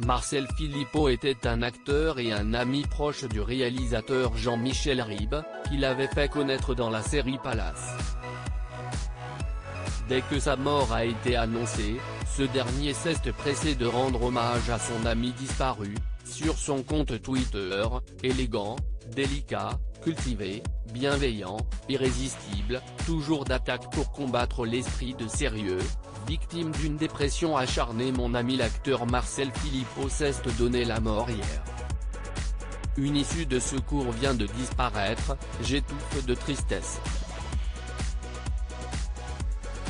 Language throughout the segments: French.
Marcel Philippot était un acteur et un ami proche du réalisateur Jean-Michel Ribes, qu'il avait fait connaître dans la série Palace. Dès que sa mort a été annoncée, ce dernier s'est pressé de rendre hommage à son ami disparu, sur son compte Twitter, élégant, délicat, cultivé, bienveillant, irrésistible, toujours d'attaque pour combattre l'esprit de sérieux, victime d'une dépression acharnée. Mon ami l'acteur Marcel Philippot s'est donné la mort hier. Une issue de secours vient de disparaître, j'étouffe de tristesse.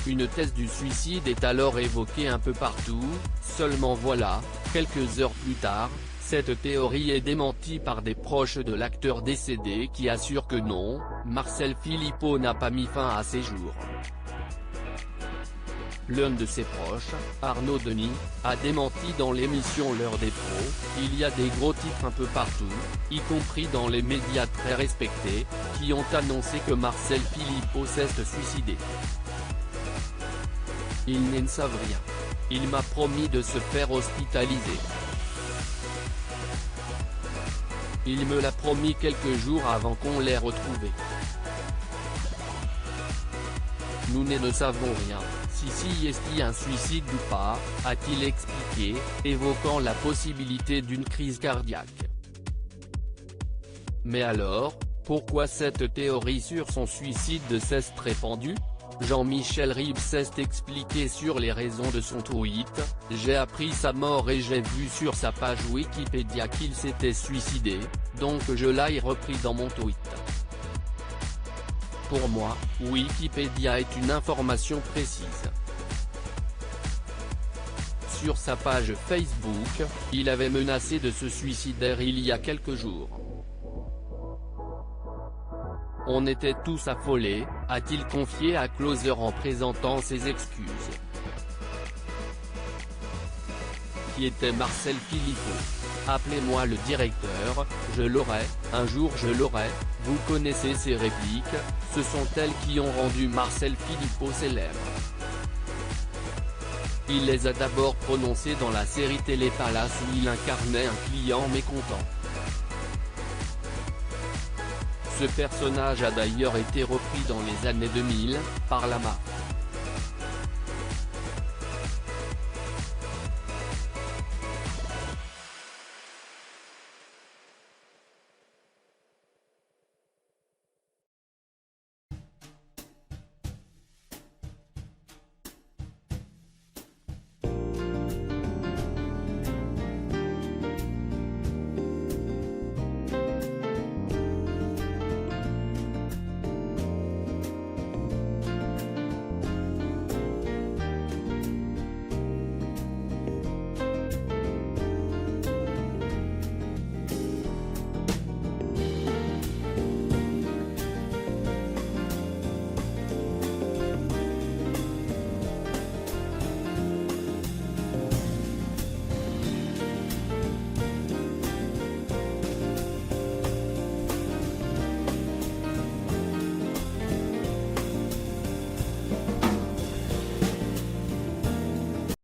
Une thèse du suicide est alors évoquée un peu partout, seulement voilà, quelques heures plus tard, cette théorie est démentie par des proches de l'acteur décédé qui assurent que non, Marcel Philippot n'a pas mis fin à ses jours. L'un de ses proches, Arnaud Denis, a démenti dans l'émission L'heure des pros. Il y a des gros titres un peu partout, y compris dans les médias très respectés, qui ont annoncé que Marcel Philippot s'est suicidé. Ils ne savent rien. Il m'a promis de se faire hospitaliser. Il me l'a promis quelques jours avant qu'on l'ait retrouvé. Nous ne savons rien, si est-il un suicide ou pas, a-t-il expliqué, évoquant la possibilité d'une crise cardiaque. Mais alors, pourquoi cette théorie sur son suicide s'est répandue? Jean-Michel Ribes s'est expliqué sur les raisons de son tweet. J'ai appris sa mort et j'ai vu sur sa page Wikipédia qu'il s'était suicidé, donc je l'ai repris dans mon tweet. Pour moi, Wikipédia est une information précise. Sur sa page Facebook, il avait menacé de se suicider il y a quelques jours. On était tous affolés, a-t-il confié à Closer en présentant ses excuses. Qui était Marcel Philippot? Appelez-moi le directeur, je l'aurai, un jour je l'aurai. Vous connaissez ces répliques, ce sont elles qui ont rendu Marcel Philippot célèbre. Il les a d'abord prononcées dans la série télé Palace où il incarnait un client mécontent. Ce personnage a d'ailleurs été repris dans les années 2000, par Lama.